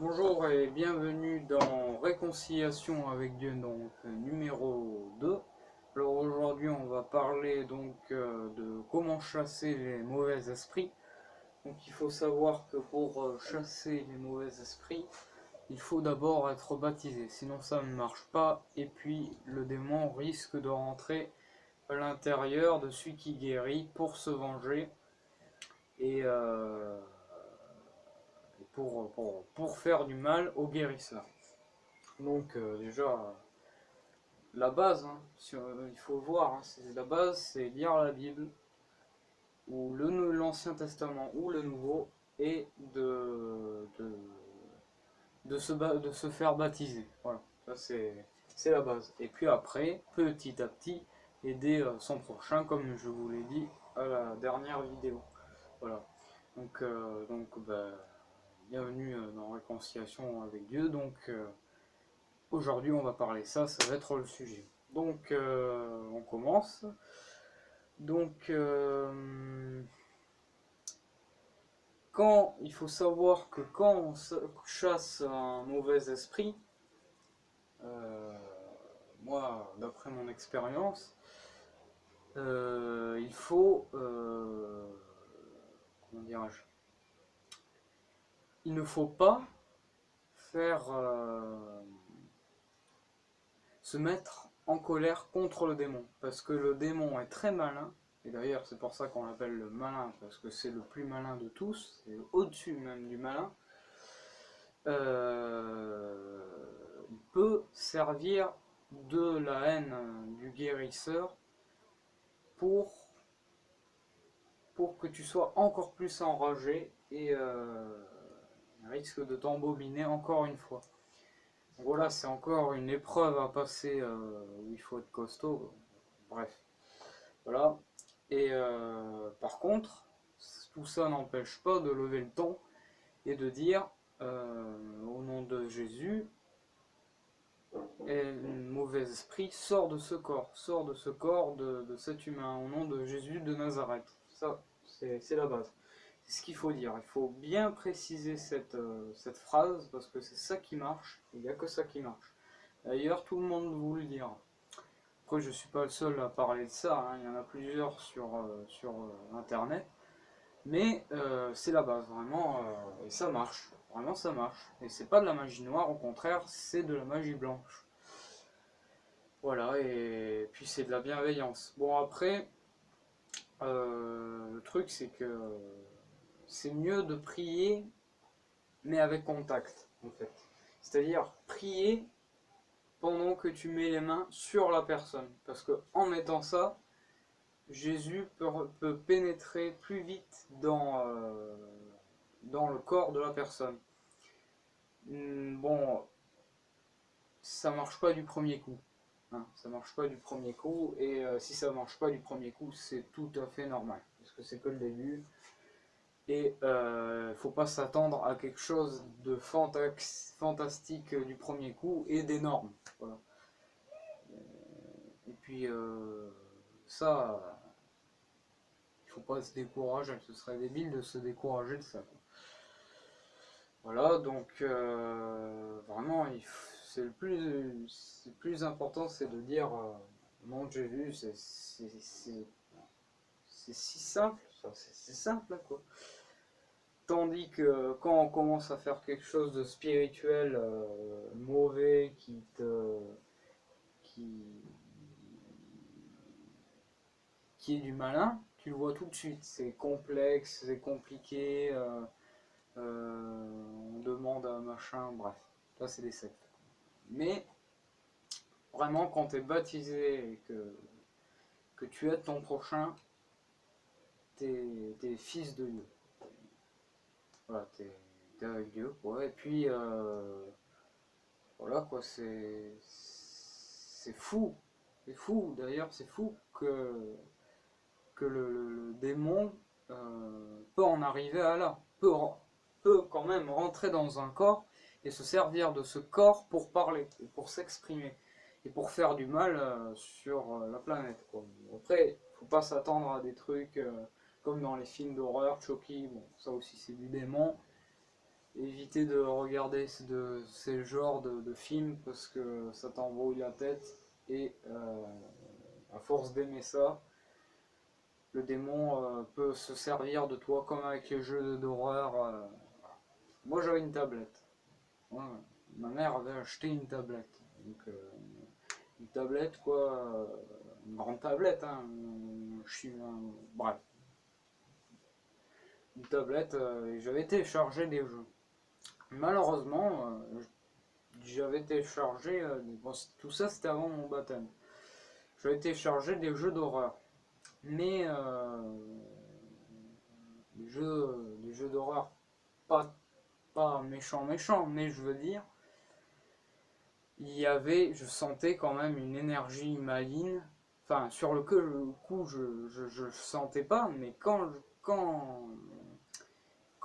Bonjour et bienvenue dans Réconciliation avec Dieu, donc numéro 2. Alors aujourd'hui on va parler de comment chasser les mauvais esprits. Donc il faut savoir que pour chasser les mauvais esprits, il faut d'abord être baptisé, sinon ça ne marche pas et puis le démon risque de rentrer à l'intérieur de celui qui guérit pour se venger et pour faire du mal au guérisseur. Donc déjà, la base, hein, il faut voir, hein, la base, c'est lire la Bible, ou l'Ancien Testament, ou le Nouveau, et de se faire baptiser. Voilà, ça c'est la base. Et puis après, petit à petit, aider son prochain, comme je vous l'ai dit à la dernière vidéo. Voilà, donc bienvenue dans Réconciliation avec Dieu. Aujourd'hui, on va parler ça va être le sujet. Donc, on commence. Donc, il faut savoir que quand on chasse un mauvais esprit, euh, moi, d'après mon expérience, il faut, comment dirais-je, il ne faut pas faire se mettre en colère contre le démon, parce que le démon est très malin, et d'ailleurs c'est pour ça qu'on l'appelle le malin, parce que c'est le plus malin de tous, c'est au-dessus même du malin. Il peut servir de la haine du guérisseur pour, pour que tu sois encore plus enragé et risque de t'embobiner encore une fois. Voilà, c'est encore une épreuve à passer où il faut être costaud. Bref, voilà. Et par contre, tout ça n'empêche pas de lever le ton et de dire au nom de Jésus, et le mauvais esprit sort de ce corps de cet humain, au nom de Jésus de Nazareth. Ça, c'est la base. C'est ce qu'il faut dire. Il faut bien préciser cette phrase parce que c'est ça qui marche. Il n'y a que ça qui marche. D'ailleurs, tout le monde vous le dira. Après, je ne suis pas le seul à parler de ça, hein. Il y en a plusieurs sur Internet. Mais c'est la base, vraiment, et ça marche. Vraiment, ça marche. Et c'est pas de la magie noire, au contraire, c'est de la magie blanche. Voilà, et puis c'est de la bienveillance. Bon, après, le truc, c'est que c'est mieux de prier, mais avec contact, en fait. C'est-à-dire prier pendant que tu mets les mains sur la personne. Parce que en mettant ça, Jésus peut pénétrer plus vite dans le corps de la personne. Bon, ça marche pas du premier coup. Hein, ça marche pas du premier coup, et si ça marche pas du premier coup, c'est tout à fait normal, parce que c'est que le début, et faut pas s'attendre à quelque chose de fantastique du premier coup, et d'énorme. Voilà. Et puis ça, il faut pas se décourager, ce serait débile de se décourager de ça. Voilà, donc vraiment, c'est le plus important, c'est de dire mon Jésus, c'est si simple, c'est simple, quoi. Tandis que quand on commence à faire quelque chose de spirituel, mauvais, qui, qui est du malin, tu le vois tout de suite. C'est complexe, c'est compliqué, on demande un machin, bref. Ça, c'est des sectes. Mais vraiment, quand tu es baptisé et que tu aides ton prochain, t'es fils de Dieu. Voilà, t'es avec Dieu, quoi. Et puis, voilà, quoi, c'est fou. C'est fou, d'ailleurs, c'est fou que le démon peut en arriver à là. Peut quand même rentrer dans un corps et se servir de ce corps pour parler, pour s'exprimer et pour faire du mal sur la planète, quoi. Après, faut pas s'attendre à des trucs comme dans les films d'horreur, Chucky, bon, ça aussi c'est du démon, éviter de regarder ces genres de films parce que ça t'embrouille la tête et à force d'aimer ça, le démon peut se servir de toi comme avec les jeux d'horreur. Moi j'avais une tablette. Ouais, ma mère avait acheté une tablette. Donc, une tablette quoi, une grande tablette. Hein, bref, une tablette et j'avais téléchargé des jeux. Malheureusement, j'avais téléchargé, bon, tout ça c'était avant mon baptême. J'avais téléchargé des jeux d'horreur. Mais des jeux d'horreur pas méchants, mais je veux dire, je sentais quand même une énergie maligne. Enfin, sur le coup, je sentais pas, mais quand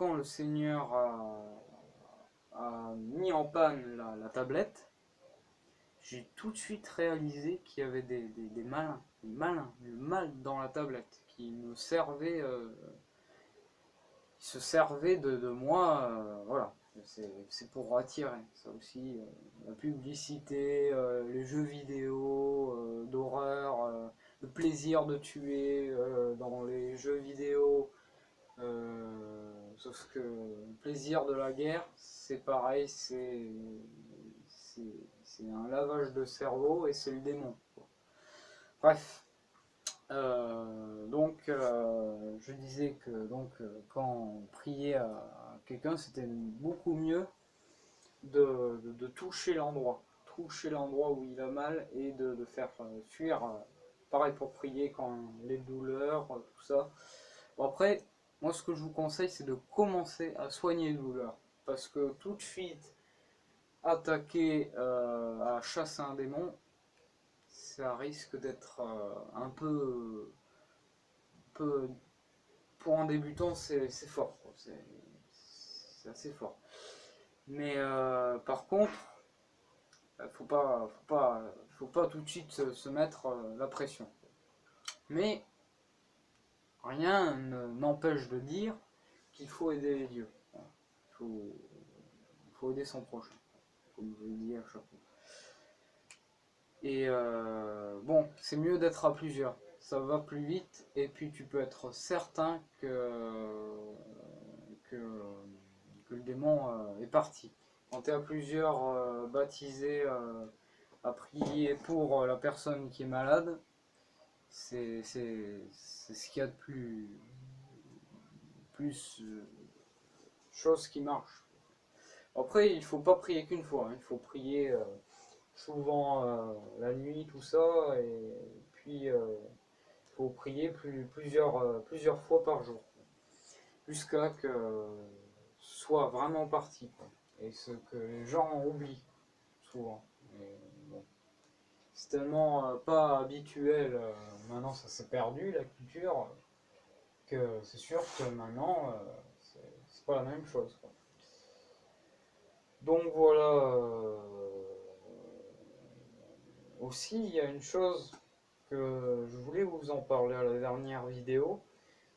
le Seigneur a mis en panne la tablette, j'ai tout de suite réalisé qu'il y avait des malins, le mal dans la tablette, qui me servait, qui se servait de moi, voilà. C'est pour attirer, ça aussi, la publicité, les jeux vidéo, d'horreur, le plaisir de tuer dans les jeux vidéo, sauf que le plaisir de la guerre, c'est pareil, c'est un lavage de cerveau et c'est le démon. Bref, je disais que quand on priait à quelqu'un, c'était beaucoup mieux de toucher l'endroit où il a mal et de faire fuir. Pareil pour prier quand les douleurs, tout ça. Bon, après, moi ce que je vous conseille, c'est de commencer à soigner les douleurs. Parce que tout de suite, attaquer à chasser un démon, ça risque d'être peu. Pour un débutant, c'est fort. C'est assez fort. Mais par contre, faut pas tout de suite se mettre la pression. Mais rien n'empêche de dire qu'il faut aider les dieux. Il faut aider son prochain, comme je le dis à chaque fois. Et bon, c'est mieux d'être à plusieurs. Ça va plus vite et puis tu peux être certain que, que le démon est parti. Quand tu es à plusieurs baptisés à prier pour la personne qui est malade, c'est ce qu'il y a de plus chose qui marche. Après, il faut pas prier qu'une fois, hein. Il faut prier souvent la nuit, tout ça, et puis il faut prier plusieurs fois par jour, jusqu'à que ce soit vraiment parti, quoi. Et ce que les gens oublient souvent. Mais bon, c'est tellement pas habituel, maintenant ça s'est perdu la culture, que c'est sûr que maintenant c'est pas la même chose, quoi. Donc voilà. Aussi, il y a une chose que je voulais vous en parler à la dernière vidéo,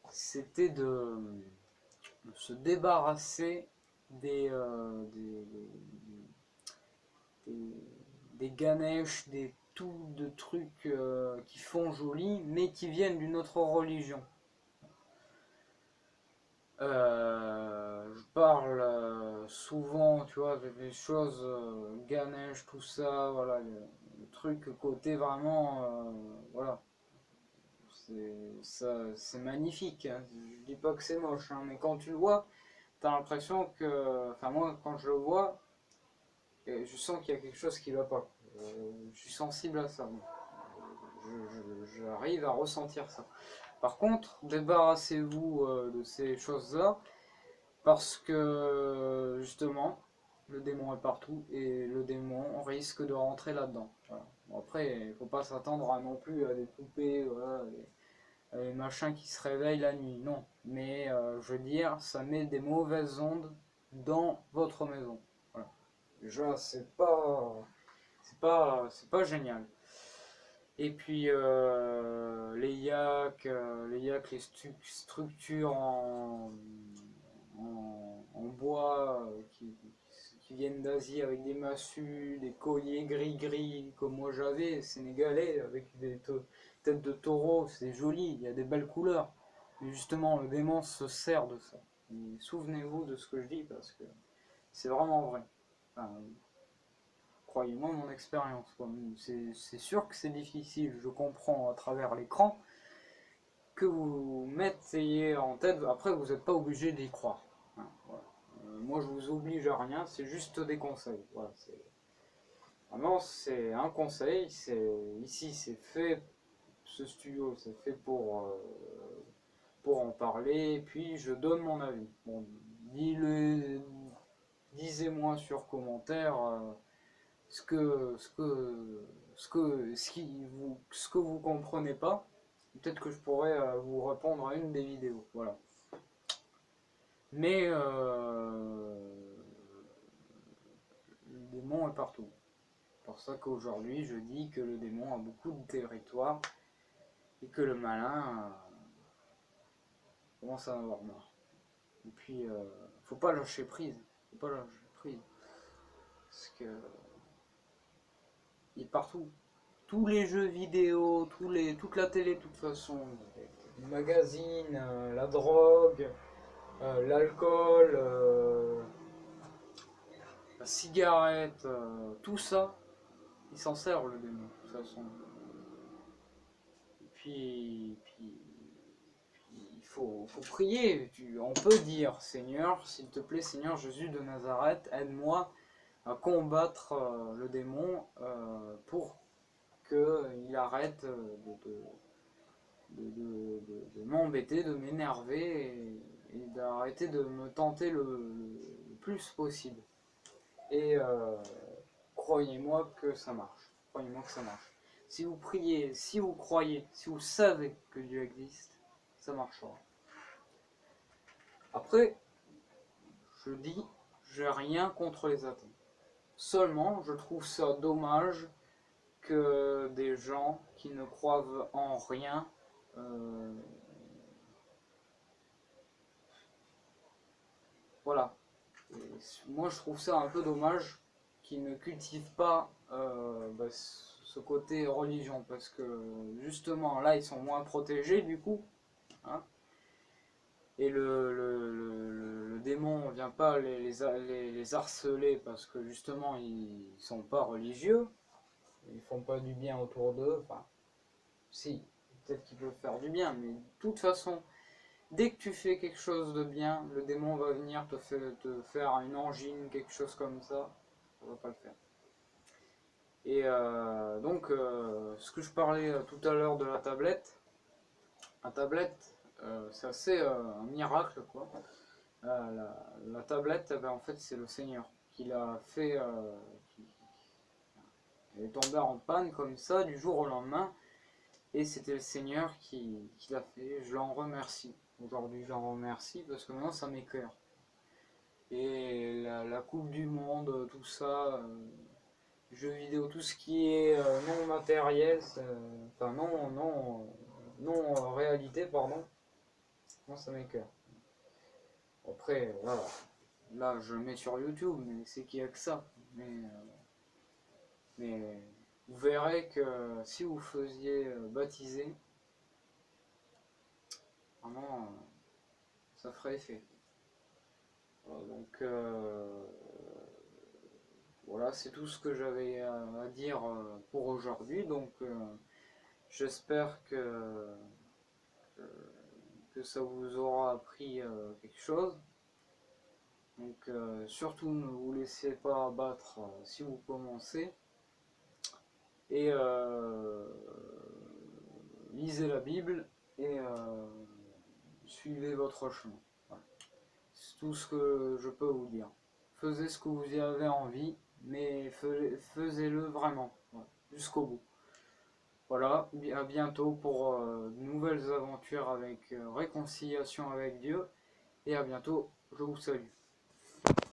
c'était de se débarrasser des Ganesh, des tout de trucs qui font joli, mais qui viennent d'une autre religion. Je parle souvent, tu vois, des choses Ganesh, tout ça, voilà, le truc côté vraiment, voilà, c'est magnifique, hein. Je dis pas que c'est moche, hein, mais quand tu le vois, t'as l'impression que, enfin moi, quand je le vois, je sens qu'il y a quelque chose qui va pas. Je suis sensible à ça. J'arrive à ressentir ça. Par contre, débarrassez-vous de ces choses-là, parce que justement, le démon est partout et le démon risque de rentrer là-dedans. Voilà. Bon, après, il ne faut pas s'attendre non plus à des poupées, voilà, des machins qui se réveillent la nuit. Non, mais je veux dire, ça met des mauvaises ondes dans votre maison. Voilà. Déjà, c'est pas génial. Et puis les structures en bois qui viennent d'Asie avec des massues, des colliers gris-gris, comme moi j'avais, sénégalais, avec des têtes de taureau, c'est joli, il y a des belles couleurs. Mais justement, le démon se sert de ça. Souvenez-vous de ce que je dis, parce que c'est vraiment vrai. Enfin, croyez-moi mon expérience. C'est sûr que c'est difficile, je comprends à travers l'écran, que vous mettiez en tête, après vous n'êtes pas obligé d'y croire. Hein, voilà. Moi je vous oblige à rien, c'est juste des conseils. Voilà, vraiment c'est un conseil, ici c'est fait, ce studio c'est fait pour en parler, et puis je donne mon avis. Bon, disez-moi sur commentaire ce que vous comprenez pas. Peut-être que je pourrais vous répondre à une des vidéos. Voilà. Mais le démon est partout. C'est pour ça qu'aujourd'hui je dis que le démon a beaucoup de territoire et que le malin commence à en avoir marre. Et puis faut pas lâcher prise. Faut pas lâcher prise. Parce que il est partout. Tous les jeux vidéo, toute la télé de toute façon, les magazines, la drogue, l'alcool, la cigarette, tout ça, il s'en sert le démon de toute façon. Et puis il faut prier. On peut dire, Seigneur, s'il te plaît, Seigneur Jésus de Nazareth, aide-moi à combattre le démon pour qu'il arrête de m'embêter, de m'énerver et d'arrêter de me tenter le plus possible. Et croyez-moi que ça marche. Croyez-moi que ça marche. Si vous priez, si vous croyez, si vous savez que Dieu existe, ça marchera. Après, je dis, j'ai rien contre les athées. Seulement, je trouve ça dommage que des gens qui ne croient en rien voilà. Et moi, je trouve ça un peu dommage qu'ils ne cultivent pas ce côté religion, parce que justement, là, ils sont moins protégés du coup. Hein, et le démon ne vient pas les harceler parce que justement, ils sont pas religieux. Ils font pas du bien autour d'eux. Enfin, si, peut-être qu'ils peuvent faire du bien, mais de toute façon, dès que tu fais quelque chose de bien, le démon va venir te faire une angine, quelque chose comme ça. Ça va pas le faire. Et donc, ce que je parlais tout à l'heure de la tablette, c'est assez un miracle, quoi. La tablette, eh ben, en fait, c'est le Seigneur qui l'a fait. Elle est tombée en panne comme ça, du jour au lendemain. Et c'était le Seigneur qui l'a fait. Je l'en remercie. Aujourd'hui, je l'en remercie parce que maintenant, ça m'éclaire. Et la Coupe du Monde, tout ça, jeux vidéo, tout ce qui est non matériel, enfin non réalité, pardon, moi ça m'écœure. Après, voilà, là je mets sur YouTube, mais c'est qu'il n'y a que ça. Mais vous verrez que si vous faisiez baptiser, vraiment, ça ferait effet. Donc voilà, c'est tout ce que j'avais à dire pour aujourd'hui. Donc j'espère que ça vous aura appris quelque chose. Donc surtout ne vous laissez pas abattre si vous commencez. Et lisez la Bible et suivez votre chemin. Voilà. C'est tout ce que je peux vous dire. Faisez ce que vous y avez envie, mais faisez-le vraiment, voilà, jusqu'au bout. Voilà, à bientôt pour de nouvelles aventures avec réconciliation avec Dieu. Et à bientôt, je vous salue.